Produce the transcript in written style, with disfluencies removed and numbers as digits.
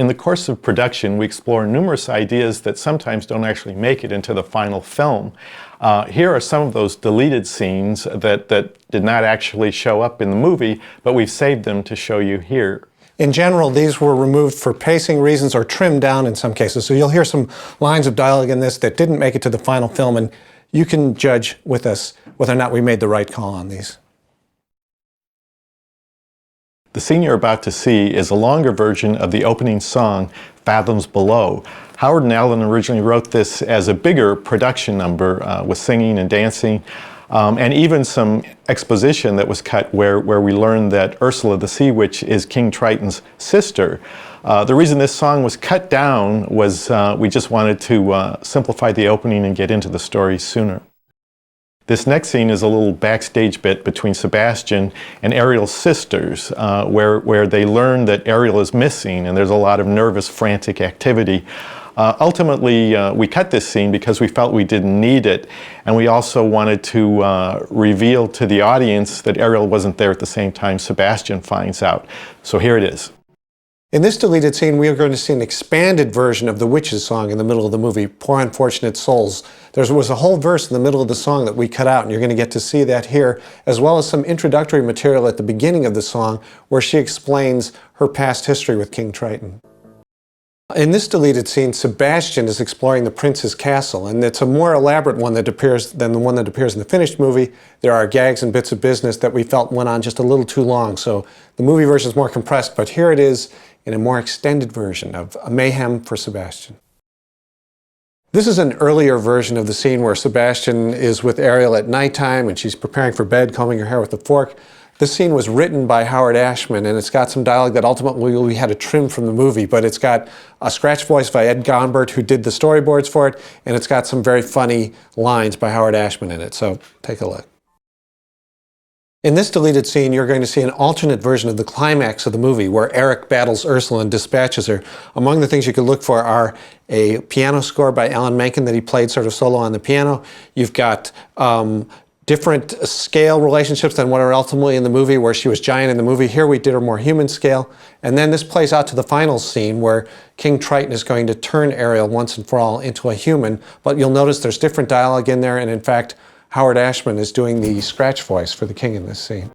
In the course of production, we explore numerous ideas that sometimes don't actually make it into the final film. Here are some of those deleted scenes that did not actually show up in the movie, but we've saved them to show you here. In general, these were removed for pacing reasons or trimmed down in some cases. So you'll hear some lines of dialogue in this that didn't make it to the final film, and you can judge with us whether or not we made the right call on these. The scene you're about to see is a longer version of the opening song, Fathoms Below. Howard and Alan originally wrote this as a bigger production number with singing and dancing, and even some exposition that was cut where we learned that Ursula the Sea Witch is King Triton's sister. The reason this song was cut down was we just wanted to simplify the opening and get into the story sooner. This next scene is a little backstage bit between Sebastian and Ariel's sisters, where they learn that Ariel is missing, and there's a lot of nervous, frantic activity. Ultimately, we cut this scene because we felt we didn't need it, and we also wanted to reveal to the audience that Ariel wasn't there at the same time Sebastian finds out. So here it is. In this deleted scene, we are going to see an expanded version of the witch's song in the middle of the movie, Poor Unfortunate Souls. There was a whole verse in the middle of the song that we cut out, and you're going to get to see that here, as well as some introductory material at the beginning of the song where she explains her past history with King Triton. In this deleted scene, Sebastian is exploring the prince's castle, and it's a more elaborate one that appears than the one that appears in the finished movie. There are gags and bits of business that we felt went on just a little too long, so the movie version is more compressed, but here it is in a more extended version of A Mayhem for Sebastian. This is an earlier version of the scene where Sebastian is with Ariel at nighttime and she's preparing for bed, combing her hair with a fork. This scene was written by Howard Ashman, and it's got some dialogue that ultimately we had to trim from the movie, but it's got a scratch voice by Ed Gombert, who did the storyboards for it, and it's got some very funny lines by Howard Ashman in it, so take a look. In this deleted scene, you're going to see an alternate version of the climax of the movie where Eric battles Ursula and dispatches her. Among the things you could look for are a piano score by Alan Menken that he played sort of solo on the piano. You've got different scale relationships than what are ultimately in the movie, where she was giant in the movie. Here we did her more human scale. And then this plays out to the final scene where King Triton is going to turn Ariel once and for all into a human. But you'll notice there's different dialogue in there, and in fact, Howard Ashman is doing the scratch voice for the king in this scene.